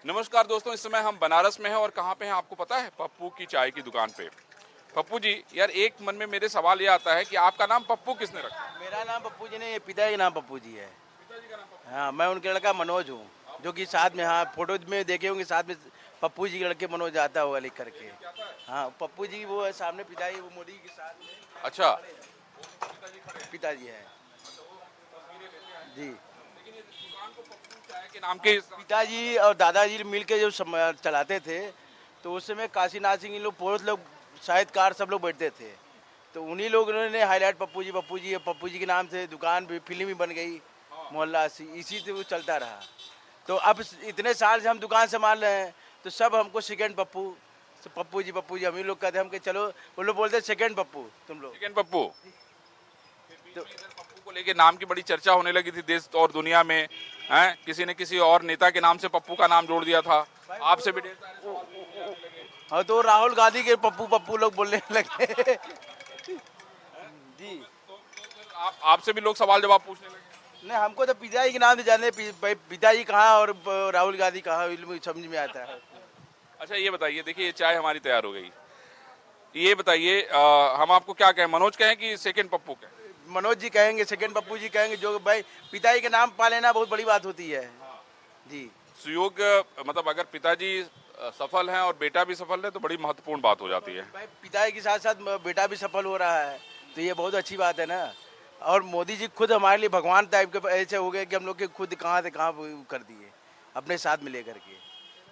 नमस्कार दोस्तों, इस समय हम बनारस में हैं और कहाँ पे हैं आपको पता है? पप्पू की चाय की दुकान पे। पप्पू जी, यार एक मन में मेरे सवाल ये आता है कि आपका नाम पप्पू किसने रखा? मेरा नाम पप्पू जी नहीं, ये पिता का नाम पप्पू जी है। पिताजी का नाम पप्पू। हाँ, मैं उनके लड़का मनोज हूँ, जो कि साथ में, हाँ, फोटो में देखे होंगे साथ में पप्पू जी के लड़के मनोज आता होगा लिख करके। हाँ, पप्पू जी वो है सामने, पिताजी वो मोदी के साथ में अच्छा। पिताजी है जी। लेकिन ये दुकान को पप्पू चाय के नाम के पिताजी और दादाजी मिल के जो चलाते थे, तो उस समय काशीनाथ सिंह इन लोग बहुत लोग साहित्यकार सब लोग बैठते थे, तो उन्हीं लोगों ने हाईलाइट पप्पू जी पप्पू जी के नाम से दुकान भी फिल्म भी बन गई, मोहल्ला इसी से वो चलता रहा। तो अब इतने साल से हम दुकान संभाल रहे हैं, तो सब हमको सेकंड पप्पू, पप्पू जी हम ही लोग कहते हैं। हम के चलो, वो लोग बोलते हैं सेकंड पप्पू तुम लोग। सेकंड पप्पू। तो इधर पप्पू को लेके नाम की बड़ी चर्चा होने लगी थी देश और दुनिया में, हैं? किसी ने किसी और नेता के नाम से पप्पू का नाम जोड़ दिया था। आपसे भी ढेर सारे सवाल पूछने लगे। हाँ, तो राहुल गांधी के पप्पू पप्पू लोग बोलने लगे जी। फिर आपसे भी लोग सवाल जवाब पूछने लगे। नहीं, हमको तो पिताजी के नाम से जाने, पिताजी कहाँ और राहुल गांधी कहाँ, समझ में आता है। अच्छा ये बताइए, देखिए ये चाय हमारी तैयार हो गई। ये बताइए, हम आपको क्या कहें, मनोज कहें कि सेकंड पप्पू कहें? मनोज जी कहेंगे, सेकंड पप्पू जी कहेंगे, जो भाई पिताजी के नाम पा लेना बहुत बड़ी बात होती है जी। सुयोग मतलब अगर पिताजी सफल हैं और बेटा भी सफल है तो बड़ी महत्वपूर्ण बात हो जाती है। भाई पिताजी के साथ साथ बेटा भी सफल हो रहा है, तो ये बहुत अच्छी बात है ना। और मोदी जी खुद हमारे लिए भगवान टाइप के ऐसे हो गए कि हम लोग के खुद कहाँ से कहाँ वो कर दिए अपने साथ में लेकर के।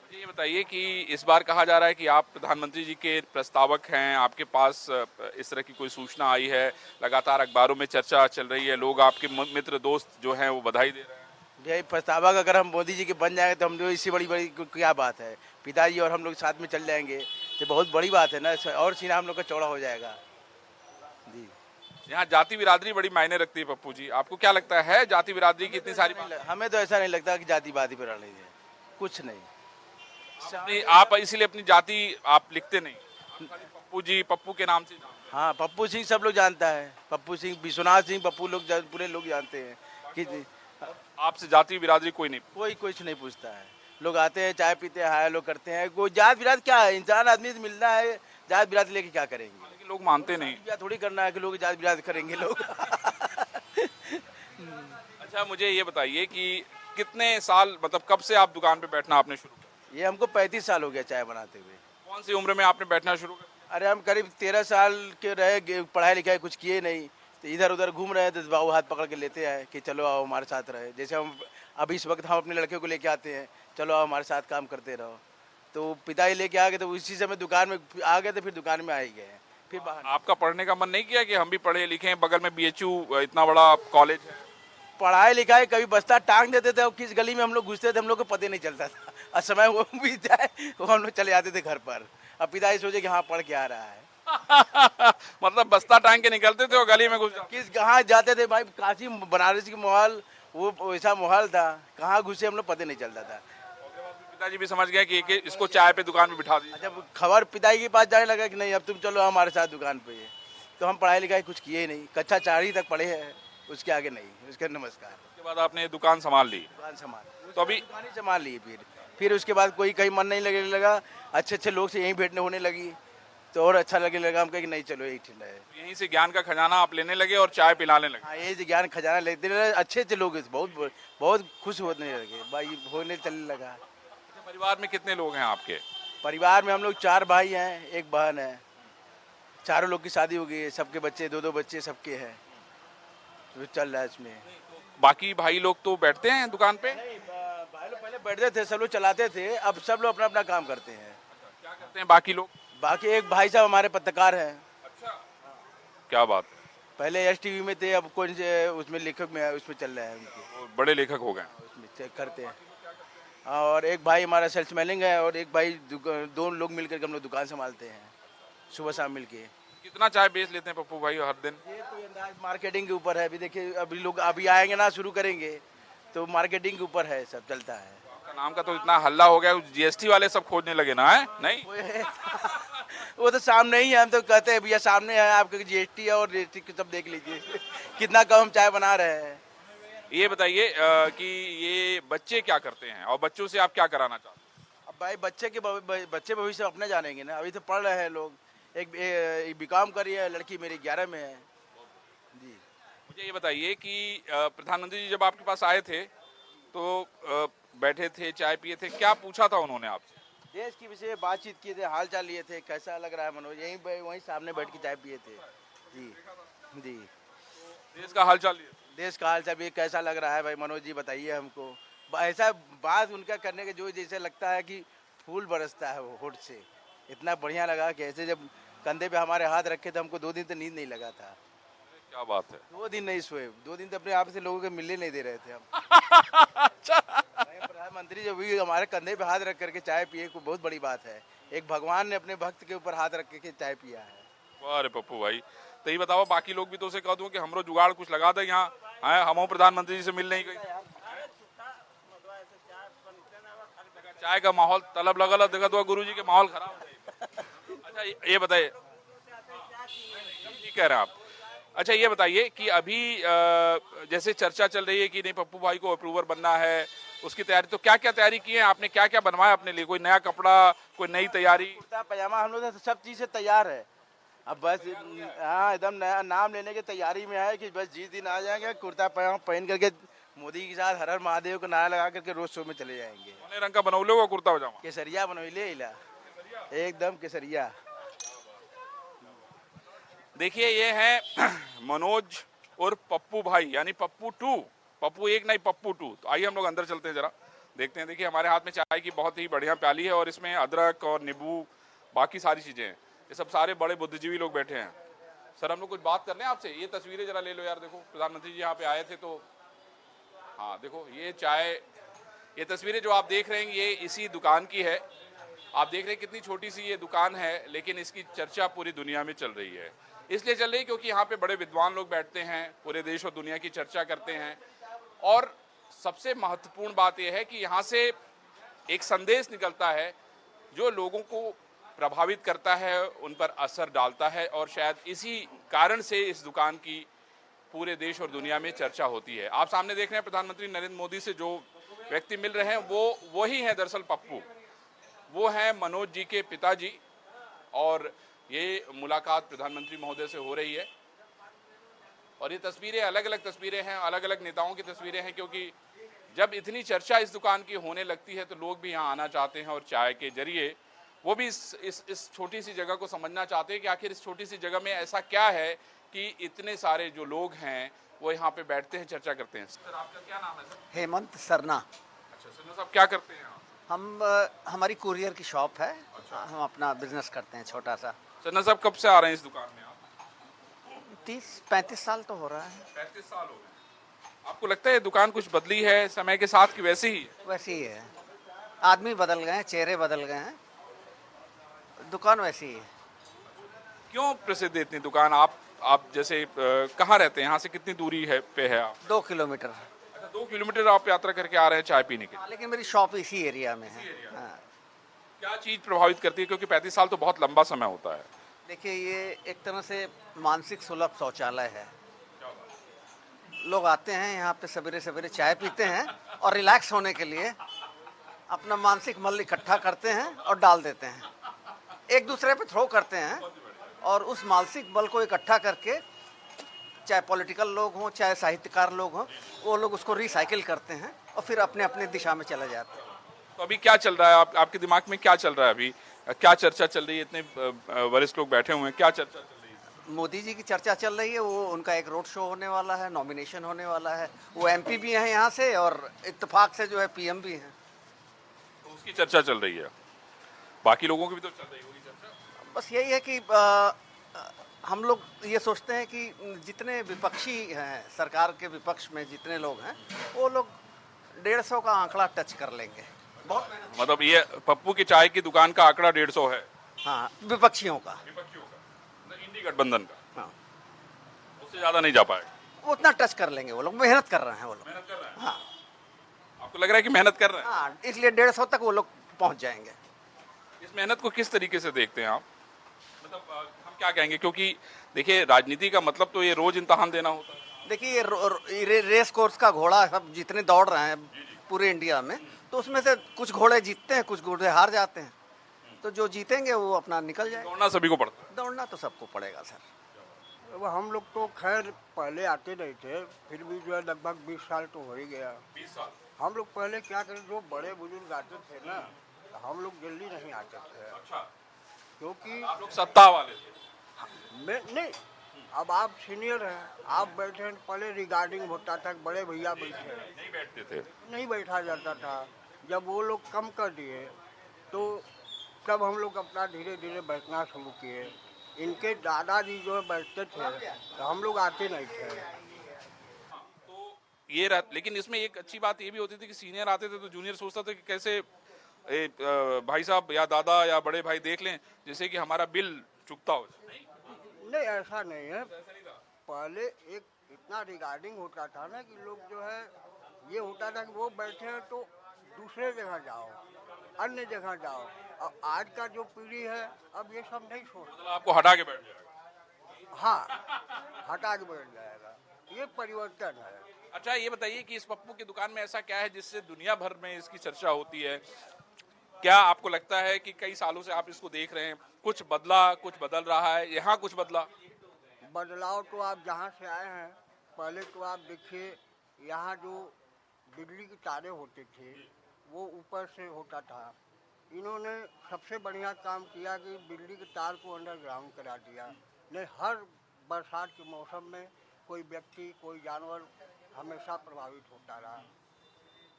मुझे ये बताइए कि इस बार कहा जा रहा है कि आप प्रधानमंत्री जी के प्रस्तावक हैं, आपके पास इस तरह की कोई सूचना आई है? लगातार अखबारों में चर्चा चल रही है, लोग आपके मित्र दोस्त जो हैं वो बधाई दे रहे हैं। भाई प्रस्तावक अगर हम मोदी जी के बन जाएंगे तो हम जो इससे बड़ी बड़ी क्या बात है, पिताजी और हम लोग साथ में चल जाएंगे तो बहुत बड़ी बात है ना, और सीना हम लोग का चौड़ा हो जाएगा जी। यहाँ जाति बिरादरी बड़ी मायने रखती है पप्पू जी, आपको क्या लगता है जाति बिरादरी की इतनी सारी बात? हमें तो ऐसा नहीं लगता कि जातिवादी पर रही है, कुछ नहीं। आप इसीलिए अपनी जाति आप लिखते नहीं, खाली पप्पू जी पप्पू के नाम से जानते हाँ, पप्पू सिंह सब लोग जानता है, पप्पू सिंह, विश्वनाथ सिंह, पप्पू लोग पूरे लोग जानते हैं कि हैं। आपसे जाति बिरादरी कोई नहीं? कोई कुछ नहीं पूछता है। लोग आते हैं, चाय पीते हैं, हाय लोग करते हैं। कोई जात बिरात क्या है, इंसान आदमी से मिलना है, जात बिरात लेके क्या करेंगे? लेकिन लोग मानते नहीं। क्या थोड़ी करना है कि लोग जात बिरात करेंगे लोग अच्छा मुझे ये बताइए कि कितने साल, मतलब कब से आप दुकान पे बैठना आपने शुरू किया? ये हमको 35 साल हो गया चाय बनाते हुए। कौन सी उम्र में आपने बैठना शुरू किया? अरे हम करीब 13 साल के रहे, पढ़ाई लिखाई कुछ किए नहीं, तो इधर उधर घूम रहे हैं, तो बाबू हाथ पकड़ के लेते हैं कि चलो आओ हमारे साथ रहे। जैसे हम अभी इस वक्त हम अपने लड़के को लेके आते हैं, चलो आओ हमारे साथ काम करते रहो। तो पिताजी लेके आ गए, तो उसी समय दुकान में आ गए, तो फिर दुकान में आ ही गए हैं। फिर बाहर आपका पढ़ने का मन नहीं किया कि हम भी पढ़े लिखे हैं, बगल में बीएचयू इतना बड़ा कॉलेज है? पढ़ाई लिखाई कभी बस्ता टांग देते थे और किस गली में हम लोग घुसते थे हम लोग को पता नहीं चलता था, और समय वो बीत जाए वो हम लोग चले जाते थे घर पर। अब पिताजी सोचे कि हाँ पढ़ के आ रहा है। मतलब बस्ता टांग के निकलते थे और गली में घुस जाते? किस कहाँ जाते थे भाई, काशी बनारस की माहौल वो वैसा माहौल था, कहाँ घुसे हम लोग पता नहीं चलता था। पिताजी भी समझ गए कि इसको चाय पे दुकान में बिठा दिया। जब खबर पिताजी के पास जाने लगा कि नहीं अब तुम चलो हमारे साथ दुकान पे, तो हम पढ़ाई लिखाई कुछ किए नहीं, कक्षा 4 तक पढ़े हैं, उसके आगे नहीं। उसके नमस्कार। उसके बाद आपने ये दुकान संभाल ली? दुकान संभाल, तो अभी दुकान ही संभाल ली। फिर उसके बाद कोई कहीं मन नहीं लगने लगा, अच्छे अच्छे लोग से यहीं भेंटने होने लगी, तो और अच्छा लगने लगा। हम कहे कि नहीं चलो यही ठीक है। यहीं से ज्ञान का खजाना आप लेने लगे और चाय पिलाने लगे? हाँ, ये ज्ञान खजाना लेते रहे, अच्छे अच्छे लोग बहुत बहुत खुश होने लगे, भाई होने चलने लगा। अच्छा, परिवार में कितने लोग हैं आपके? परिवार में हम लोग 4 भाई हैं, एक बहन है। चारों लोग की शादी हो गई है, सबके बच्चे, 2-2 बच्चे सबके हैं, तो चल रहा है इसमें। बाकी भाई लोग तो बैठते हैं दुकान पे? नहीं, भाई लोग पहले बैठते थे, सब लोग चलाते थे, अब सब लोग अपना अपना काम करते हैं। क्या करते हैं बाकी लोग? बाकी एक भाई साहब हमारे पत्रकार हैं, अच्छा, क्या बात है, पहले एसटीवी में थे, अब कौन से उसमें लेखक में उसमें चल रहे हैं उनके, वो बड़े लेखक हो गए। उसमें चेक करते हैं। और एक भाई हमारा सेल्स मैनिंग है, और एक भाई दो लोग मिलकर हम लोग दुकान संभालते हैं, सुबह शाम मिलके। कितना चाय बेच लेते हैं पप्पू भाई हर दिन? ये कोई अंदाज मार्केटिंग के ऊपर है। अभी देखिए, अभी लोग अभी आएंगे ना, शुरू करेंगे, तो मार्केटिंग के ऊपर है, सब चलता है। आपका नाम का तो इतना हल्ला हो गया, जीएसटी वाले सब खोजने लगे ना, है नहीं? वो तो सामने ही है, हम तो कहते हैं भैया सामने है आपके जीएसटी और जीएसटी सब देख लीजिए कितना कम हम चाय बना रहे हैं। ये बताइए कि ये बच्चे क्या करते हैं और बच्चों से आप क्या कराना चाहते हैं? भाई बच्चे भविष्य अपने जानेंगे ना, अभी तो पढ़ रहे हैं लोग। एक बीकॉम कर रही है लड़की, मेरी 11 में है जी। मुझे ये बताइए कि प्रधानमंत्री जी जब आपके पास आए थे तो बैठे थे, चाय पिए थे, क्या पूछा था उन्होंने आपसे? देश के विषय में बातचीत किए थे, हाल चाल लिए थे, कैसा लग रहा है मनोज, वहीं सामने बैठ के चाय पिए थे जी। जी, देश का हालचाल ये। देश का हाल चाल भी कैसा लग रहा है भाई मनोज जी, बताइए हमको। ऐसा बात उनका करने के जो जैसे लगता है कि फूल बरसता है वो होठ से। इतना बढ़िया लगा कि ऐसे जब कंधे पे हमारे हाथ रखे तो हमको 2 दिन तो नींद नहीं लगा था। क्या बात है। 2 दिन नहीं सोए, 2 दिन तो अपने आप से लोगों को मिलने नहीं दे रहे थे हम। भाई प्रधानमंत्री जब भी हमारे कंधे पे हाथ रख करके चाय पिए, को बहुत बड़ी बात है। एक भगवान ने अपने भक्त के ऊपर हाथ रख के चाय पिया है। अरे पप्पू भाई, तो ये बताओ बाकी लोग भी तो उसे कह दूं कि हमरो जुगाड़ कुछ लगा दे यहाँ, हैं हम प्रधानमंत्री जी से मिलने ही गए। चाय का माहौल तलब लगल, देखा तो गुरु जी के माहौल खराब हो जाए। अच्छा ये बताइए, ठीक कह रहे हैं आप। अच्छा ये बताइए कि अभी जैसे चर्चा चल रही है कि नहीं पप्पू भाई को अप्रूवर बनना है, उसकी तैयारी, तो क्या क्या तैयारी की है आपने, क्या क्या बनवाया अपने लिए, कोई नया कपड़ा, कोई नई तैयारी? कुर्ता पजामा हम लोग तो सब चीज़ से तैयार है। अब बस हाँ एकदम नया नाम लेने की तैयारी में है कि बस जिस दिन आ जाएंगे कुर्ता पजामा पहन करके मोदी के साथ हर हर महादेव को नारा लगा करके रोज शो में चले जाएंगे। सोने रंग का बनौले हुआ कुर्ता पजामा? केसरिया बनोले इला, एकदम केसरिया। देखिए ये है मनोज और पप्पू भाई, यानी पप्पू 2, पप्पू 1 नहीं पप्पू 2। तो आइए हम लोग अंदर चलते हैं, जरा देखते हैं। देखिए हमारे हाथ में चाय की बहुत ही बढ़िया प्याली है और इसमें अदरक और नींबू बाकी सारी चीजें हैं। ये सब सारे बड़े बुद्धिजीवी लोग बैठे हैं। सर हम लोग कुछ बात कर लें आपसे, ये तस्वीरें जरा ले लो यार। देखो प्रधानमंत्री जी यहाँ पे आए थे तो हाँ देखो ये चाय, ये तस्वीरें जो आप देख रहे हैं ये इसी दुकान की है। आप देख रहे हैं कितनी छोटी सी ये दुकान है, लेकिन इसकी चर्चा पूरी दुनिया में चल रही है। इसलिए चल रही है क्योंकि यहाँ पे बड़े विद्वान लोग बैठते हैं, पूरे देश और दुनिया की चर्चा करते हैं। और सबसे महत्वपूर्ण बात यह है कि यहाँ से एक संदेश निकलता है जो लोगों को प्रभावित करता है, उन पर असर डालता है। और शायद इसी कारण से इस दुकान की पूरे देश और दुनिया में चर्चा होती है। आप सामने देख रहे हैं प्रधानमंत्री नरेंद्र मोदी से जो व्यक्ति मिल रहे हैं वो वही है दरअसल पप्पू, वो है मनोज जी के पिताजी। और ये मुलाकात प्रधानमंत्री महोदय से हो रही है और ये तस्वीरें अलग अलग तस्वीरें हैं, अलग अलग नेताओं की तस्वीरें हैं, क्योंकि जब इतनी चर्चा इस दुकान की होने लगती है तो लोग भी यहाँ आना चाहते हैं और चाय के जरिए वो भी इस छोटी सी जगह को समझना चाहते हैं कि आखिर इस छोटी सी जगह में ऐसा क्या है कि इतने सारे जो लोग हैं वो यहाँ पे बैठते हैं, चर्चा करते हैं। सर आपका क्या नाम है? सर हेमंत सरना। अच्छा सरना साहब, क्या करते हैं यहाँ? हमारी कुरियर की शॉप है। हम अपना बिजनेस करते हैं छोटा सा। सरना साहब कब से आ रहे हैं इस दुकान में आप? 30-35 साल तो हो रहा है। 35 साल हो गए। आपको लगता है ये दुकान कुछ बदली है समय के साथ कि वैसे ही है? वैसे ही है, आदमी बदल गए हैं, चेहरे बदल गए हैं, दुकान वैसी ही है। क्यों प्रसिद्ध है इतनी दुकान? आप जैसे कहाँ रहते हैं, यहाँ से कितनी दूरी है पे है आप? 2 किलोमीटर। अच्छा 2 किलोमीटर आप यात्रा करके आ रहे हैं चाय पीने के लिए? लेकिन मेरी शॉप इसी एरिया में है। हाँ। क्या चीज प्रभावित करती है, क्योंकि 35 साल तो बहुत लंबा समय होता है? देखिए ये एक तरह से मानसिक सुलभ शौचालय है। लोग आते हैं यहाँ पे सवेरे सवेरे चाय पीते हैं और रिलैक्स होने के लिए अपना मानसिक मल इकट्ठा करते हैं और डाल देते हैं, एक दूसरे पे थ्रो करते हैं और उस मानसिक बल को इकट्ठा करके, चाहे पॉलिटिकल लोग हों चाहे साहित्यकार लोग हों, वो लोग उसको रिसाइकिल करते हैं और फिर अपने अपने दिशा में चले जाते हैं। तो अभी क्या चल रहा है आपके दिमाग में, क्या चल रहा है अभी, क्या चर्चा चल रही है? इतने वरिष्ठ लोग बैठे हुए हैं, क्या चर्चा चल रही है? मोदी जी की चर्चा चल रही है, वो उनका एक रोड शो होने वाला है, नॉमिनेशन होने वाला है, वो एमपी भी हैं यहाँ से और इत्तेफाक से जो है पीएम भी हैं, तो उसकी चर्चा चल रही है। बाकी लोगों की भी तो चल रही होगी चर्चा। बस यही है कि हम लोग ये सोचते हैं कि जितने विपक्षी हैं, सरकार के विपक्ष में जितने लोग हैं, वो लोग 150 का आंकड़ा टच कर लेंगे। बहुत मतलब ये पप्पू की चाय की दुकान का आंकड़ा 150 है? हाँ, विपक्षियों का, विपक्षियों का, मतलब इंडी गठबंधन का। हाँ, उससे ज्यादा नहीं जा पाएगा। वो उतना टच कर लेंगे। वो लोग मेहनत कर रहे हैं, वो लोग मेहनत कर रहे हैं? हाँ आपको लग रहा है कि मेहनत कर रहे हैं? हाँ, इसलिए 150 तक वो लोग पहुंच जाएंगे। इस मेहनत को किस तरीके से देखते हैं आप? मतलब हम क्या कहेंगे, क्योंकि देखिए राजनीति का मतलब तो ये रोज इम्तहान देना होता है। देखिए ये रेस कोर्स का घोड़ा, सब जितने दौड़ रहे हैं पूरे इंडिया में, तो उसमें से कुछ घोड़े जीतते हैं, कुछ घोड़े हार जाते हैं। तो जो जीतेंगे वो अपना निकल जाए। दौड़ना सभी को पड़ता है। दौड़ना तो सबको पड़ेगा सर। अब हम लोग तो खैर पहले आते नहीं थे, फिर भी जो है लगभग 20 साल तो हो ही गया। 20 साल। हम लोग पहले क्या करें, जो बड़े बुजुर्ग आते थे ना, तो हम लोग जल्दी नहीं आते थे, अच्छा, क्योंकि आप लोग सत्ता वाले थे। मैं नहीं, अब आप सीनियर हैं, आप बैठे हैं, पहले रिगार्डिंग होता था, बड़े भैया बैठे हैं, नहीं बैठते थे। नहीं बैठा जाता था। जब वो लोग कम कर दिए तो तब हम लोग अपना धीरे धीरे बैठना शुरू किए। इनके दादाजी जो है बैठते थे, तो हम लोग आते नहीं थे। तो लेकिन इसमें एक अच्छी बात ये भी होती थी कि सीनियर आते थे तो जूनियर सोचता था कि कैसे भाई साहब या दादा या बड़े भाई देख लें जिससे कि हमारा बिल चुकता हो जाए। नहीं, ऐसा नहीं है। पहले एक इतना रिगार्डिंग होता था ना कि लोग जो है, ये होता था कि वो बैठे हैं तो दूसरे जगह जाओ, अन्य जगह जाओ। अब आज का जो पीढ़ी है, अब ये सब नहीं सोचता। मतलब आपको हटा के बैठ जाएगा। हाँ, हटा के बैठ जाएगा, ये परिवर्तन है। अच्छा, ये बताइए कि इस पप्पू की दुकान में ऐसा क्या है जिससे दुनिया भर में इसकी चर्चा होती है? क्या आपको लगता है कि कई सालों से आप इसको देख रहे हैं, कुछ बदला, कुछ बदल रहा है, यहाँ कुछ बदला? बदलाव तो आप जहाँ से आए हैं, पहले तो आप देखिए, यहाँ जो बिजली की तारें होते थे वो ऊपर से होता था। इन्होंने सबसे बढ़िया काम किया कि बिजली के तार को अंडरग्राउंड करा दिया। नहीं, हर बरसात के मौसम में कोई व्यक्ति, कोई जानवर हमेशा प्रभावित होता रहा,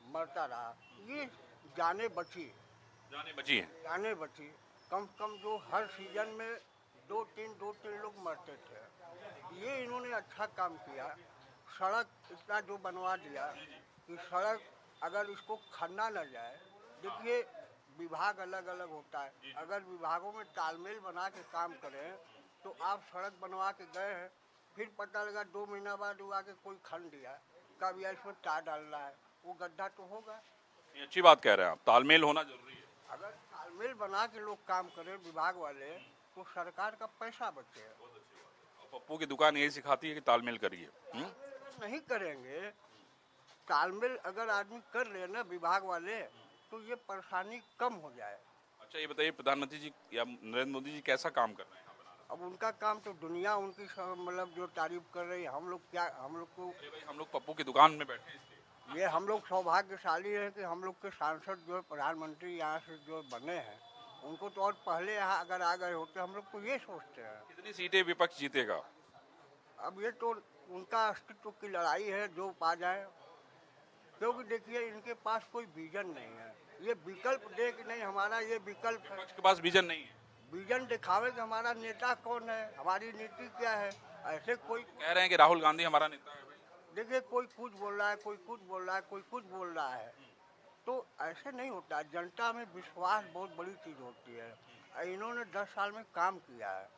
मरता रहा। ये जाने बची, जाने बची। कम से कम जो हर सीजन में दो तीन लोग मरते थे। ये इन्होंने अच्छा काम किया। सड़क इतना जो बनवा दिया कि सड़क अगर इसको खन्ना न जाए, देखिए विभाग अलग अलग होता है, अगर विभागों में तालमेल बना के काम करें तो आप सड़क बनवा के गए हैं, फिर पता लगा 2 महीना बाद वो आके कोई खन दिया, कब या इसमें तार डालना है, वो गड्ढा तो होगा। ये अच्छी बात कह रहे हैं आप, तालमेल होना जरूरी है। अगर तालमेल बना के लोग काम करें विभाग वाले, तो सरकार का पैसा बचे। पप्पू की दुकान यही सिखाती है कि तालमेल करिए। नहीं करेंगे, तालमेल अगर आदमी कर ले ना विभाग वाले, तो ये परेशानी कम हो जाए। अच्छा, ये बताइए प्रधानमंत्री जी या नरेंद्र मोदी जी कैसा काम कर रहे हैं? अब उनका काम तो दुनिया उनकी मतलब जो तारीफ कर रही है, हम लोग क्या, हम लोग को, अरे भाई, हम लोग पप्पू की दुकान में बैठे हैं इसलिए। ये हम लोग सौभाग्यशाली हैं कि हम लोग के सांसद जो है, प्रधानमंत्री यहाँ से जो बने हैं, उनको तो और पहले यहाँ अगर आ गए होते, हम लोग को ये सोचते हैं। कितनी सीटें विपक्ष जीतेगा? अब ये तो उनका अस्तित्व की लड़ाई है, जो पा जाए। क्योंकि देखिए, इनके पास कोई विजन नहीं है। ये विकल्प दे कि नहीं हमारा ये विकल्प है, विपक्ष के पास विजन नहीं है। विजन दिखावे कि हमारा नेता कौन है, हमारी नीति क्या है। ऐसे कोई कह रहे हैं कि राहुल गांधी हमारा नेता है। देखिए, कोई कुछ बोल रहा है, कोई कुछ बोल रहा है, कोई कुछ बोल रहा है, तो ऐसे नहीं होता। जनता में विश्वास बहुत बड़ी चीज़ होती है। इन्होंने 10 साल में काम किया है।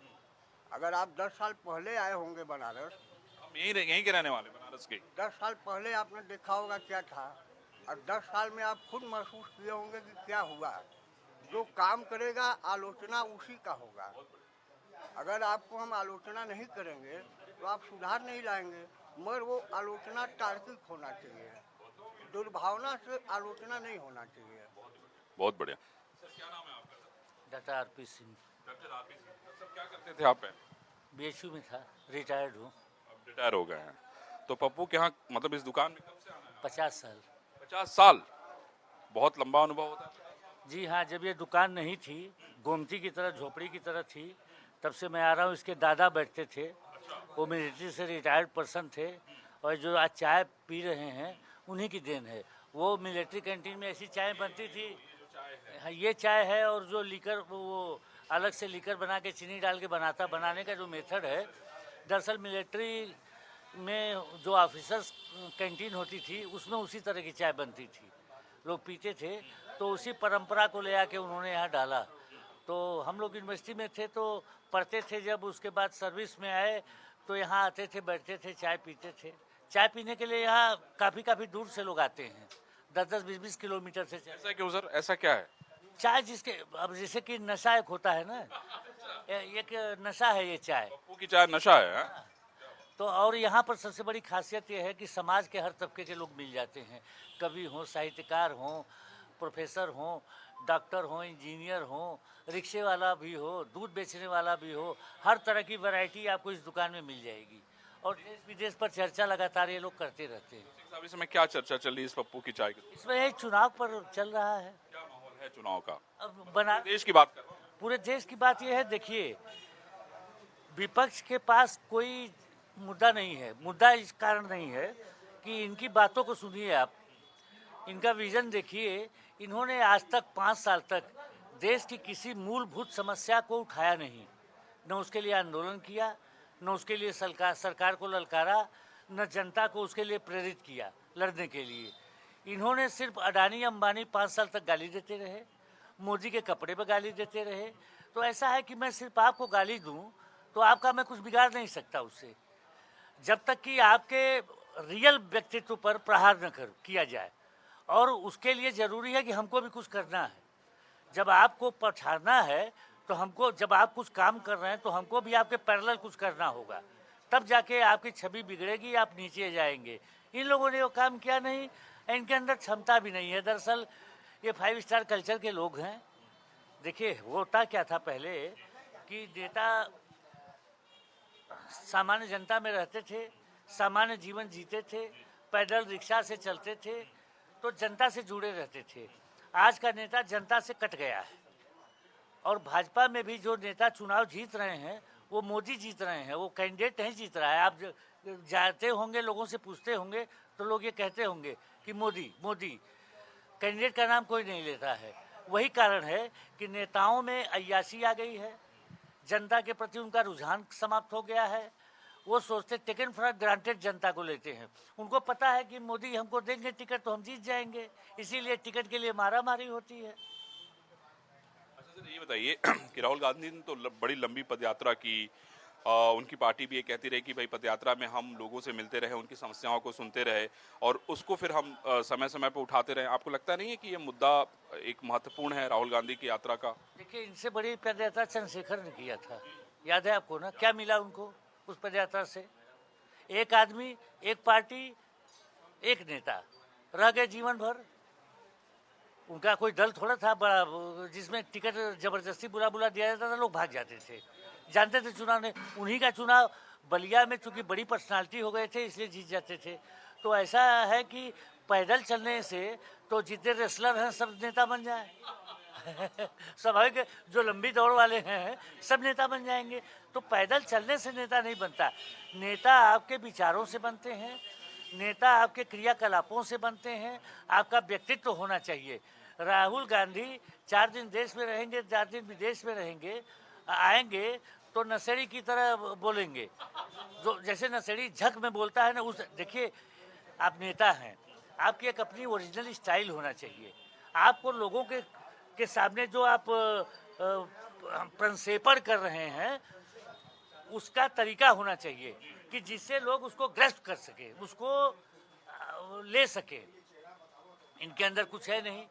अगर आप 10 साल पहले आए होंगे बनारस, हम यहीं के रहने वाले बनारस के। 10 साल पहले आपने देखा होगा क्या था, और 10 साल में आप खुद महसूस किए होंगे कि क्या हुआ। जो काम करेगा, आलोचना उसी का होगा। अगर आपको हम आलोचना नहीं करेंगे तो आप सुधार नहीं लाएंगे। मगर वो आलोचना तार्किक होना चाहिए, दुर्भावना से आलोचना नहीं होना चाहिए। बहुत बढ़िया। सर, क्या नाम है आपका? Doctor RP Singh. Doctor RP Singh. Sir, क्या करते थे आप? बीएचयू में था, रिटायर्ड हूँ। अब रिटायर हो गए हैं। तो पप्पू के यहाँ मतलब इस दुकान में कब से आना है? 50 साल। 50 साल, बहुत लंबा अनुभव होता है। जी हाँ, जब ये दुकान नहीं थी, गोमती की तरह, झोपड़ी की तरह थी, तब से मैं आ रहा हूँ। इसके दादा बैठते थे, वो मिलिट्री से रिटायर्ड पर्सन थे, और जो आज चाय पी रहे हैं उन्हीं की देन है। वो मिलिट्री कैंटीन में ऐसी चाय बनती थी। हाँ, ये चाय है। और जो लीकर, वो अलग से लीकर बना के चीनी डाल के बनाने का जो मेथड है, दरअसल मिलिट्री में जो ऑफिसर्स कैंटीन होती थी, उसमें उसी तरह की चाय बनती थी, लोग पीते थे। तो उसी परंपरा को ले आके उन्होंने यहाँ डाला। तो हम लोग यूनिवर्सिटी में थे तो पढ़ते थे, जब उसके बाद सर्विस में आए तो यहाँ आते थे, बैठते थे, चाय पीते थे। चाय पीने के लिए यहाँ काफ़ी दूर से लोग आते हैं, 10-10, 20-20 किलोमीटर से। ऐसा क्यों सर? ऐसा क्या है? चाय जिसके, अब जैसे कि नशा एक होता है ना, एक नशा है ये चाय। पप्पू की चाय नशा है, हाँ? तो और यहाँ पर सबसे बड़ी खासियत यह है कि समाज के हर तबके के लोग मिल जाते हैं, कवि हों, साहित्यकार हों, प्रोफेसर हों, डॉक्टर हों, इंजीनियर हों, रिक्शे वाला भी हो, दूध बेचने वाला भी हो, हर तरह की वैरायटी आपको इस दुकान में मिल जाएगी। और देश विदेश पर चर्चा लगातार ये लोग करते रहते हैं। साहब इस समय क्या चर्चा चल रही है इस पप्पू की चाय की? इसमें ये चुनाव पर चल रहा है। क्या माहौल है चुनाव का? अब बना देश की बात कर रहा हूं। पूरे देश की बात यह है, देखिए विपक्ष के पास कोई मुद्दा नहीं है। मुद्दा इस कारण नहीं है कि इनकी बातों को सुनिए आप, इनका विजन देखिए। इन्होंने आज तक 5 साल तक देश की किसी मूलभूत समस्या को उठाया नहीं, न उसके लिए आंदोलन किया, न उसके लिए सरकार को ललकारा, न जनता को उसके लिए प्रेरित किया लड़ने के लिए। इन्होंने सिर्फ अडानी अंबानी 5 साल तक गाली देते रहे, मोदी के कपड़े पे गाली देते रहे। तो ऐसा है कि मैं सिर्फ आपको गाली दूं तो आपका मैं कुछ बिगाड़ नहीं सकता उससे, जब तक कि आपके रियल व्यक्तित्व पर प्रहार न किया जाए। और उसके लिए ज़रूरी है कि हमको भी कुछ करना है। जब आपको पछाड़ना है तो हमको, जब आप कुछ काम कर रहे हैं तो हमको भी आपके पैरेलल कुछ करना होगा, तब जाके आपकी छवि बिगड़ेगी, आप नीचे जाएंगे। इन लोगों ने वो काम किया नहीं, इनके अंदर क्षमता भी नहीं है। दरअसल ये 5 स्टार कल्चर के लोग हैं। देखिए होता क्या था पहले कि नेता सामान्य जनता में रहते थे, सामान्य जीवन जीते थे, पैदल रिक्शा से चलते थे, तो जनता से जुड़े रहते थे। आज का नेता जनता से कट गया है। और भाजपा में भी जो नेता चुनाव जीत रहे हैं वो मोदी जीत रहे हैं, वो कैंडिडेट नहीं जीत रहा है। आप जाते होंगे, लोगों से पूछते होंगे तो लोग ये कहते होंगे कि मोदी मोदी, कैंडिडेट का नाम कोई नहीं लेता है। वही कारण है कि नेताओं में अय्याशी आ गई है, जनता के प्रति उनका रुझान समाप्त हो गया है। वो सोचते टेकन फॉर ग्रांटेड जनता को लेते हैं। उनको पता है कि मोदी हमको देंगे टिकट तो हम जीत जाएंगे, इसीलिए टिकट के लिए मारामारी होती है। अच्छा सर ये बताइए कि राहुल गांधी ने तो बड़ी लंबी पदयात्रा की, उनकी पार्टी भी ये कहती रही कि भाई पदयात्रा में हम लोगों से मिलते रहे, उनकी समस्याओं को सुनते रहे और उसको फिर हम समय समय पर उठाते रहे। आपको लगता नहीं है कि ये मुद्दा एक महत्वपूर्ण है राहुल गांधी की यात्रा का? देखिए इनसे बड़ी पदयात्रा चंद्रशेखर ने किया था, याद है आपको ना? क्या मिला उनको उस पदयात्रा से? एक आदमी, एक पार्टी, एक नेता, रह गए जीवन भर। उनका कोई दल थोड़ा था बड़ा जिसमें टिकट जबरदस्ती बुला दिया जाता था, लोग भाग जाते थे। जानते थे चुनाव ने, उन्हीं का चुनाव बलिया में चूंकि बड़ी पर्सनालिटी हो गए थे इसलिए जीत जाते थे। तो ऐसा है कि पैदल चलने से तो जितने रेसलर हैं सब नेता बन जाए स्वाभाविक, जो लंबी दौड़ वाले हैं सब नेता बन जाएंगे। तो पैदल चलने से नेता नहीं बनता। नेता आपके विचारों से बनते हैं, नेता आपके क्रियाकलापों से बनते हैं, आपका व्यक्तित्व होना चाहिए। राहुल गांधी 4 दिन देश में रहेंगे, 4 दिन विदेश में रहेंगे, आएंगे तो नशेड़ी की तरह बोलेंगे, जो जैसे नशेड़ी झक में बोलता है ना, उस देखिए आप नेता हैं, आपकी एक अपनी ओरिजिनल स्टाइल होना चाहिए। आपको लोगों के सामने जो आप प्रक्षेपण कर रहे हैं उसका तरीका होना चाहिए कि जिससे लोग उसको ग्रस्त कर सके, उसको ले सके। इनके अंदर कुछ है नहीं,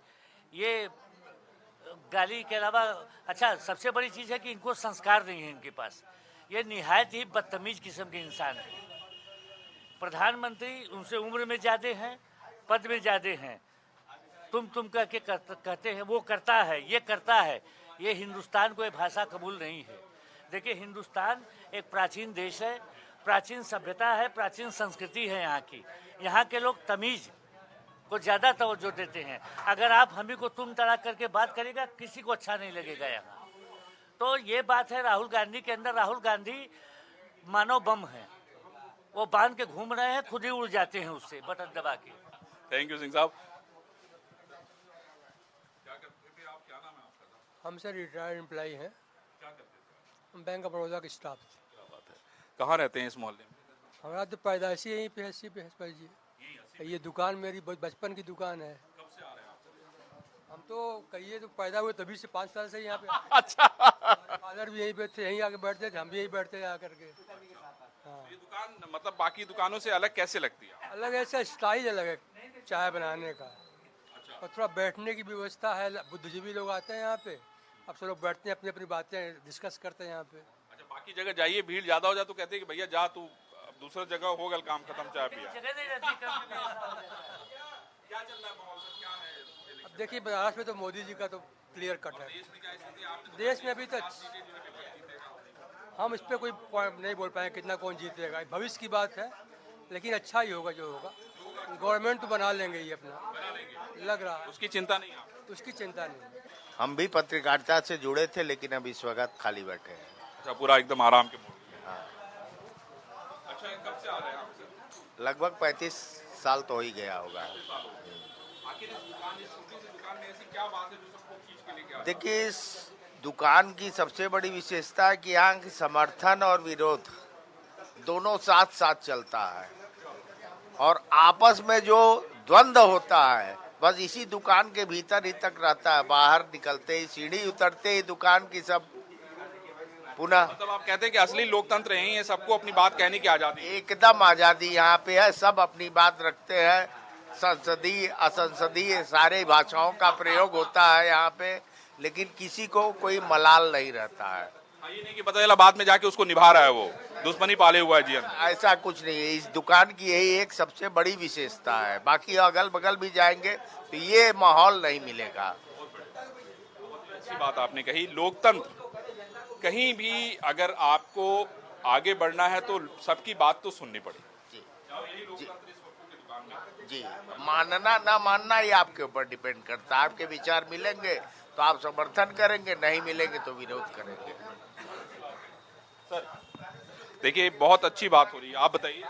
ये गाली के अलावा। अच्छा सबसे बड़ी चीज़ है कि इनको संस्कार नहीं है इनके पास। ये निहायत ही बदतमीज किस्म के इंसान है। प्रधानमंत्री उनसे उम्र में ज़्यादा हैं, पद में ज़्यादा हैं, तुम कह के कहते हैं, वो करता है, ये करता है। ये हिंदुस्तान को ये भाषा कबूल नहीं है। देखिए हिंदुस्तान एक प्राचीन देश है, प्राचीन सभ्यता है, प्राचीन संस्कृति है यहाँ की। यहाँ के लोग तमीज़ को ज़्यादा तवज्जो देते हैं। अगर आप हम ही को तुम तड़ाक करके बात करेगा किसी को अच्छा नहीं लगेगा यहाँ। तो ये बात है राहुल गांधी के अंदर। राहुल गांधी मानव बम है, वो बांध के घूम रहे हैं, खुद ही उड़ जाते हैं उससे बटन दबा के। थैंक यू सिंह साहब। हम सर रिटायर्ड एम्प्लॉई हैं। हम बैंक ऑफ बड़ौदा के स्टाफ थे। क्या बात है, कहाँ रहते हैं इस मोहल्ले में? हमारा तो पैदाइशी यहीं पे है, पे है जी। ये दुकान मेरी बहुत बचपन की दुकान है। कब से आ रहे हैं आप? हम तो कहिए तो पैदा हुए तभी से 5 साल से यहाँ पे। अच्छा फादर भी यहीं पे थे, यहीं आके बैठते थे, हम भी यहीं बैठते थे आकर के। हाँ ये दुकान मतलब बाकी दुकानों से अलग कैसे लगती है? अलग ऐसा स्टाइल अलग है चाय बनाने का, और थोड़ा बैठने की व्यवस्था है। बुद्धिजीवी लोग आते हैं यहाँ पे, अब सब लोग बैठते हैं, अपनी अपनी बातें डिस्कस करते हैं यहाँ पे। अच्छा बाकी जगह जाइए भीड़ ज्यादा हो जाए तो कहते हैं कि भैया जा तू दूसरा जगह हो गल काम खत्म चाय पिया। जगह नहीं रहती कम। क्या चल रहा है माहौल सर, क्या है? अब देखिए बनारस में तो मोदी जी का तो क्लियर कट है। देश में अभी तक हम इस पर कोई नहीं बोल पाए कितना कौन जीतेगा, भविष्य की बात है, लेकिन अच्छा ही होगा जो होगा। गवर्नमेंट तो बना लेंगे ये अपना, लग रहा है, उसकी चिंता नहीं है आपको? उसकी चिंता नहीं। हम भी पत्रकारिता से जुड़े थे, लेकिन अब इस वक्त खाली बैठे हैं। अच्छा, पूरा एकदम आराम के मूड में। हाँ। अच्छा, ये कब से आ रहे हैं आप सर? लगभग 35 साल तो हो ही गया होगा। आखिर इस दुकान, इस छोटी सी दुकान में ऐसी क्या बात है जो सबको खींच के लेके आ रही है? देखिए, इस दुकान की सबसे बड़ी विशेषता है कि यहाँ की समर्थन और विरोध दोनों साथ साथ चलता है, और आपस में जो द्वंद्व होता है बस इसी दुकान के भीतर ही तक रहता है। बाहर निकलते ही, सीढ़ी उतरते ही दुकान की सब पुनः मतलब आप कहते हैं कि असली लोकतंत्र यही है, सबको अपनी बात कहने की आजादी है। एकदम आजादी यहाँ पे है, सब अपनी बात रखते हैं। संसदीय असंसदीय सारे भाषाओं का प्रयोग होता है यहाँ पे, लेकिन किसी को कोई मलाल नहीं रहता है। हाँ, ये नहीं कि पता चला बाद में जाके उसको निभा रहा है, वो दुश्मनी पाले हुआ है जीवन में। ऐसा कुछ नहीं है। इस दुकान की यही एक सबसे बड़ी विशेषता है। बाकी अगल बगल भी जाएंगे तो ये माहौल नहीं मिलेगा। अच्छी बात आपने कही। लोकतंत्र, कहीं भी अगर आपको आगे बढ़ना है तो सबकी बात तो सुननी पड़ेगी। जी जी, मानना ना मानना ये आपके ऊपर डिपेंड करता है। आपके विचार मिलेंगे तो आप समर्थन करेंगे, नहीं मिलेंगे तो विरोध करेंगे। सर देखिए, बहुत अच्छी बात हो रही है, आप बताइए।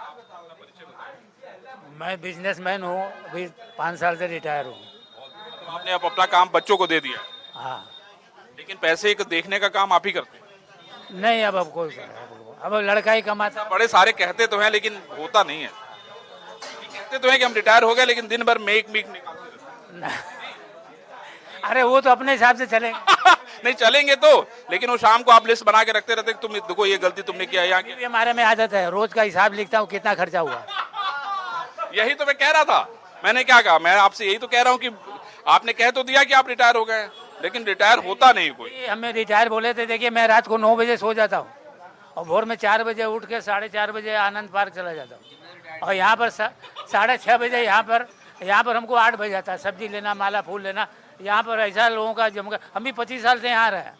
मैं बिजनेसमैन हूँ, अभी 5 साल से रिटायर हूँ। तो आपने अब अपना काम बच्चों को दे दिया, हाँ, लेकिन पैसे को देखने का काम आप ही करते हैं। नहीं अब कोई अब लड़का ही कमाता। बड़े सारे कहते तो हैं लेकिन होता नहीं है। कहते तो हैं कि हम रिटायर हो गए, लेकिन दिन भर मेक निकालते रहते हैं। अरे वो तो अपने हिसाब से चलेंगे। नहीं चलेंगे तो, लेकिन वो शाम को आप लिस्ट बना के रखते रहते कि तुम देखो ये गलती तुमने किया, यहाँ ये हमारे में आदत है, रोज का हिसाब लिखता हूँ कितना खर्चा हुआ। यही तो मैं कह रहा था। मैंने क्या कहा, मैं आपसे यही तो कह रहा हूँ कि आपने कह तो दिया कि आप रिटायर हो गए, लेकिन रिटायर होता नहीं कोई। हमें रिटायर बोले थे, देखिए मैं रात को 9 बजे सो जाता हूँ और भोर में 4 बजे उठ के 4:30 बजे आनंद पार्क चला जाता हूँ, और यहाँ पर 6:30 बजे यहाँ पर हमको 8 बज जाता है। सब्जी लेना, माला फूल लेना, यहाँ पर ऐसा लोगों का जमकर। हम भी 25 साल से यहाँ रहे,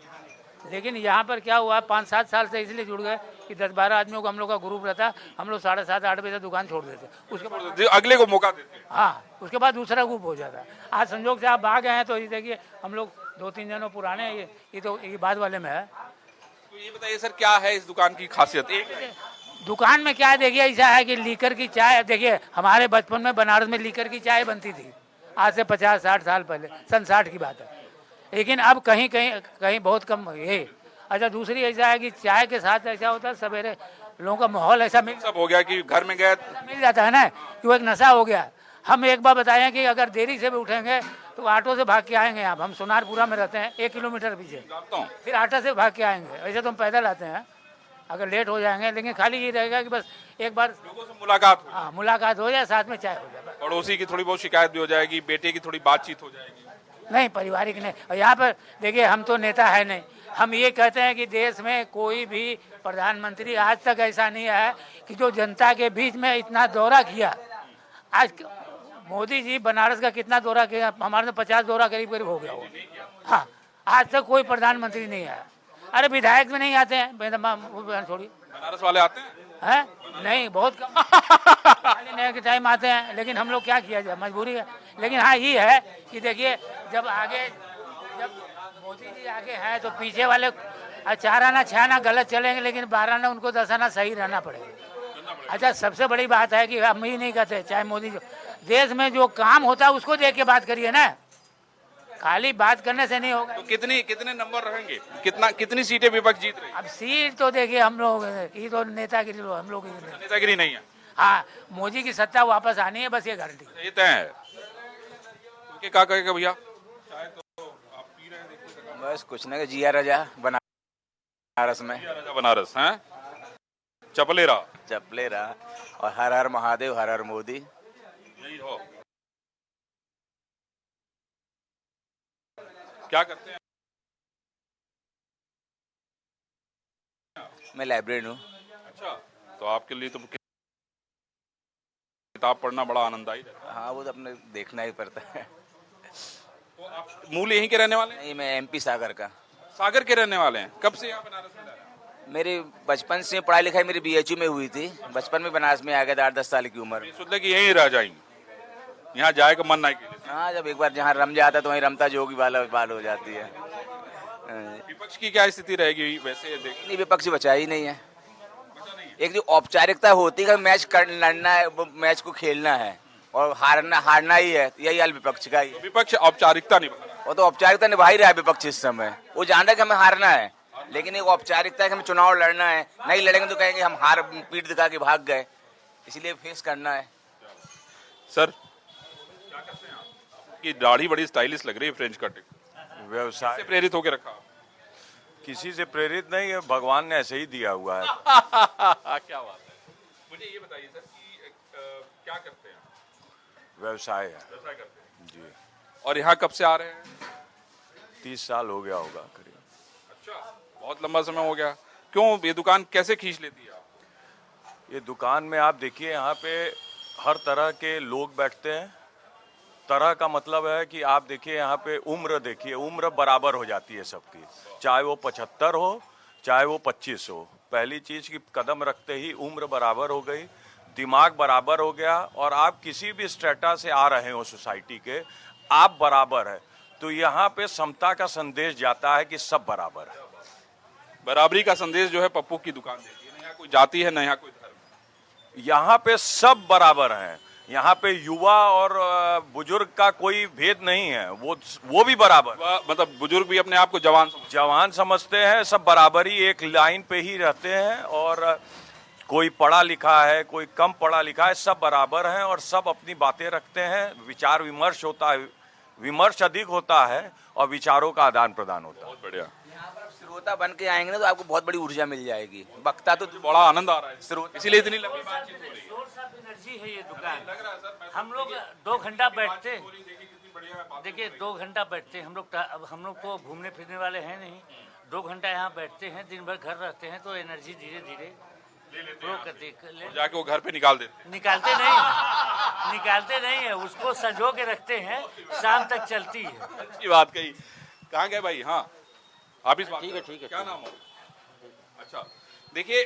लेकिन यहाँ पर क्या हुआ 5-7 साल से इसलिए जुड़ गए कि 10-12 आदमियों का हम लोग का ग्रुप रहता, हम लोग 7:30-8 बजे दुकान छोड़ देते, उसके बाद अगले को मौका देते हैं। हाँ, उसके बाद दूसरा ग्रुप हो जाता है। आज संजोग से आप आ गए हैं तो ये देखिए हम लोग 2-3 जनों पुराने हैं, ये तो ये बाद वाले में है। तो ये बताइए सर, क्या है इस दुकान की खासियत? एक दुकान में क्या है, देखिए ऐसा है कि लीकर की चाय, देखिए हमारे बचपन में बनारस में लीकर की चाय बनती थी, आज से 50-60 साल पहले, सन 60 की बात है। लेकिन अब कहीं कहीं कहीं बहुत कम ये। अच्छा, दूसरी ऐसा है कि चाय के साथ ऐसा होता है, सवेरे लोगों का माहौल ऐसा सब हो गया कि घर में गए मिल जाता है ना, कि वो एक नशा हो गया। हम एक बार बताएं कि अगर देरी से भी उठेंगे तो ऑटो से भाग के आएंगे। आप, हम सोनारपुरा में रहते हैं, 1 किलोमीटर पीछे, फिर ऑटो से भाग के आएंगे। ऐसे तो हम पैदल आते हैं अगर लेट हो जाएंगे, लेकिन खाली ये रहेगा कि बस एक बार लोगों से मुलाकात हो, हाँ मुलाकात हो जाए, साथ में चाय हो जाए। पड़ोसी की थोड़ी बहुत शिकायत भी हो जाएगी, बेटे की थोड़ी बातचीत हो जाएगी। नहीं, पारिवारिक नहीं। और यहाँ पर देखिए हम तो नेता है नहीं, हम ये कहते हैं कि देश में कोई भी प्रधानमंत्री आज तक ऐसा नहीं है कि जो जनता के बीच में इतना दौरा किया। आज मोदी जी बनारस का कितना दौरा किया, हमारे तो 50 दौरा करीब करीब हो गया हो। हाँ, आज तक कोई प्रधानमंत्री नहीं आया। अरे विधायक भी नहीं आते हैं, छोड़िए बनारस वाले आते हैं, नहीं, बहुत कम खाली नए के टाइम आते हैं, लेकिन हम लोग क्या किया जाए, मजबूरी है। लेकिन हाँ ये है कि देखिए जब मोदी जी आगे हैं तो पीछे वाले 4 आना 6 आना गलत चलेंगे, लेकिन 12 आना उनको 10 आना सही रहना पड़ेगा। अच्छा, सबसे बड़ी बात है कि हम ही नहीं कहते, चाहे मोदी जो देश में जो काम होता है उसको देख के बात करिए ना, खाली बात करने से नहीं होगा। तो कितने नंबर रहेंगे, कितनी सीटें विपक्ष जीत रही? अब सीट तो देखिए हम लोग, ये तो नेतागिरी हम लोग, नेतागिरी नहीं है। हाँ, मोदी की सत्ता वापस आनी है, बस ये गारंटी। ये तय है। तो क्या कहेगा भैया? बस कुछ ना, जिया राजा बनारस में, राजा बनारस हैं, चपलेरा चपलेरा, और हर हर महादेव, हर हर मोदी। यही हो। क्या करते हैं? मैं लाइब्रेरियन हूँ। अच्छा, तो आपके लिए तो किताब पढ़ना बड़ा आनंददायी रहता हाँ वो तो अपने देखना ही पड़ता है। है। तो आप मूल यहीं के रहने वाले हैं? नहीं मैं एमपी सागर का। सागर के रहने वाले हैं। कब से यहाँ बनारस में रह रहे हैं? मेरी बचपन से पढ़ाई लिखाई मेरी बीएचयू में हुई थी। बचपन में बनारस में आ गया था 8-10 साल की उम्र में। सोचते कि यहीं रह जाएंगे, यहाँ जाए का मन नहीं कीजिए। हाँ जब एक बार जहाँ रम जाता तो वहीं रमता जोगी वाला बाल हो जाती है। विपक्ष की क्या स्थिति रहेगी वैसे देख? नहीं विपक्ष बचा ही नहीं है। एक जो औपचारिकता होती है मैच कर लड़ना है, वो मैच को खेलना है और हारना ही है, यही हाल विपक्ष का ही है। विपक्ष औपचारिकता नहीं बना। वो तो औपचारिकता निभा ही रहा है विपक्ष इस समय। वो जान रहा है कि हमें हारना है, लेकिन एक औपचारिकता है कि हमें चुनाव लड़ना है। नहीं लड़ेंगे तो कहेंगे हम हार पीठ दिखा के भाग गए, इसलिए फेस करना है। सर क्या करते हैं आप? कि दाढ़ी बड़ी स्टाइलिश लग रही है, फ्रेंच कटिंग व्यवसाय से प्रेरित होकर रखा आप? किसी से प्रेरित नहीं है, भगवान ने ऐसे ही दिया हुआ है। क्या बात है। मुझे ये बताइए सर कि क्या करते हैं आप? व्यवसाय है व्यवसाय करते हैं जी। और यहाँ कब से आ रहे हैं? 30 साल हो गया होगा करीब। अच्छा, बहुत लंबा समय हो गया। क्यों ये दुकान कैसे खींच लेती है आप? ये दुकान में आप देखिए यहाँ पे हर तरह के लोग बैठते हैं। तरह का मतलब है कि आप देखिए यहाँ पे उम्र देखिए, उम्र बराबर हो जाती है सबकी, चाहे वो 75 हो चाहे वो 25 हो। पहली चीज की कदम रखते ही उम्र बराबर हो गई, दिमाग बराबर हो गया, और आप किसी भी स्ट्रेटा से आ रहे हो सोसाइटी के, आप बराबर है। तो यहाँ पे समता का संदेश जाता है कि सब बराबर है। बराबरी का संदेश जो है पप्पू की दुकान देती है। न यहाँ कोई जाति है, न यहाँ कोई धर्म। यहाँ पे सब बराबर हैं। यहाँ पे युवा और बुजुर्ग का कोई भेद नहीं है, वो भी बराबर। मतलब बुजुर्ग भी अपने आप को जवान समझते हैं। सब बराबर ही एक लाइन पे ही रहते हैं, और कोई पढ़ा लिखा है कोई कम पढ़ा लिखा है, सब बराबर हैं और सब अपनी बातें रखते हैं। विचार विमर्श होता है, विमर्श अधिक होता है और विचारों का आदान प्रदान होता है। बहुत बढ़िया। श्रोता बन के आएंगे ना तो आपको बहुत बड़ी ऊर्जा मिल जाएगी। वक्ता तो बड़ा आनंद आ रहा है, इसीलिए इतनी लंबी बातचीत हो रही है। सोर्स ऑफ एनर्जी है ये दुकान। हम लोग 2 घंटा बैठते, देखिए 2 घंटा बैठते हम लोग। अब हम लोग तो घूमने फिरने वाले हैं नहीं, 2 घंटा यहाँ बैठते हैं, दिन भर घर रहते हैं, तो एनर्जी धीरे धीरे जाके वो घर पे निकालते नहीं है, उसको संजो के रखते हैं, शाम तक चलती है। अच्छी बात कही। कहाँ गए भाई? हाँ आप इस बात ठीक है। क्या नाम हो? अच्छा देखिए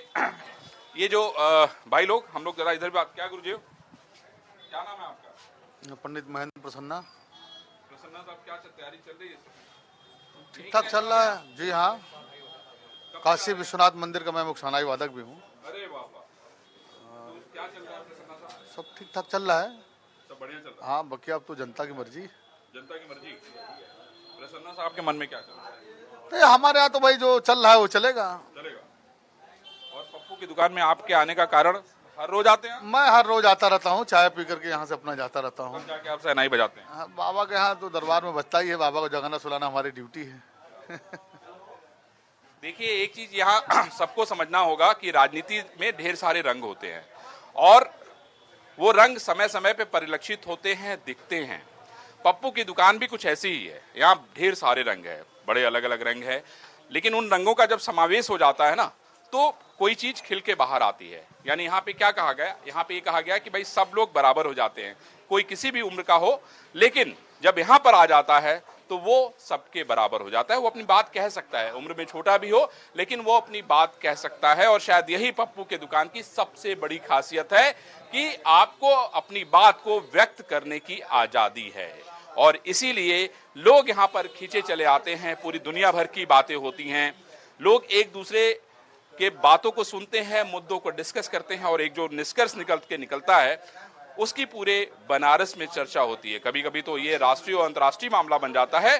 ये जो भाई लोग, हम लोग जरा इधर बात। क्या गुरुजी क्या नाम है आपका? पंडित महेंद्र प्रसन्ना। प्रसन्ना साहब क्या तैयारी चल रही है? ठीक ठाक चल रहा है जी। हाँ, काशी विश्वनाथ मंदिर का मैं मुख्यानाई वादक भी हूँ। अरे वाह वाह। तो क्या चल रहा है प्रसन्ना साहब? सब ठीक ठाक चल रहा है, सब बढ़िया चल रहा है। हाँ बाकी अब तो जनता की मर्जी। जनता की मर्जी। प्रसन्ना साहब के मन में क्या चल रहा है? तो हमारे यहाँ तो भाई जो चल रहा है वो चलेगा। और पप्पू की दुकान में आपके आने का कारण? हर रोज आते हैं? मैं हर रोज आता रहता हूँ, चाय पी करके यहाँ से अपना जाता रहता हूँ। जाके आप शहनाई बजाते हैं? हाँ, बाबा के यहाँ तो दरबार में बजता ही है, बाबा को जगाना सुलाना हमारी ड्यूटी है। देखिए एक चीज यहाँ सबको समझना होगा कि राजनीति में ढेर सारे रंग होते हैं और वो रंग समय समय पे परिलक्षित होते हैं, दिखते हैं। पप्पू की दुकान भी कुछ ऐसी ही है। यहाँ ढेर सारे रंग है, बड़े अलग अलग रंग है, लेकिन उन रंगों का जब समावेश हो जाता है ना तो कोई चीज खिल के बाहर आती है। यानी यहाँ पे क्या कहा गया? यहाँ पे ये कहा गया कि भाई सब लोग बराबर हो जाते हैं, कोई किसी भी उम्र का हो, लेकिन जब यहाँ पर आ जाता है तो वो सबके बराबर हो जाता है। वो अपनी बात कह सकता है, उम्र में छोटा भी हो लेकिन वो अपनी बात कह सकता है। और शायद यही पप्पू के दुकान की सबसे बड़ी खासियत है कि आपको अपनी बात को व्यक्त करने की आजादी है और इसीलिए लोग यहाँ पर खींचे चले आते हैं। पूरी दुनिया भर की बातें होती हैं, लोग एक दूसरे के बातों को सुनते हैं, मुद्दों को डिस्कस करते हैं और एक जो निष्कर्ष निकलता है उसकी पूरे बनारस में चर्चा होती है। कभी कभी तो ये राष्ट्रीय और अंतर्राष्ट्रीय मामला बन जाता है,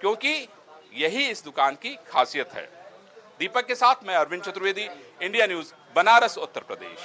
क्योंकि यही इस दुकान की खासियत है। दीपक के साथ मैं अरविंद चतुर्वेदी, इंडिया न्यूज, बनारस, उत्तर प्रदेश।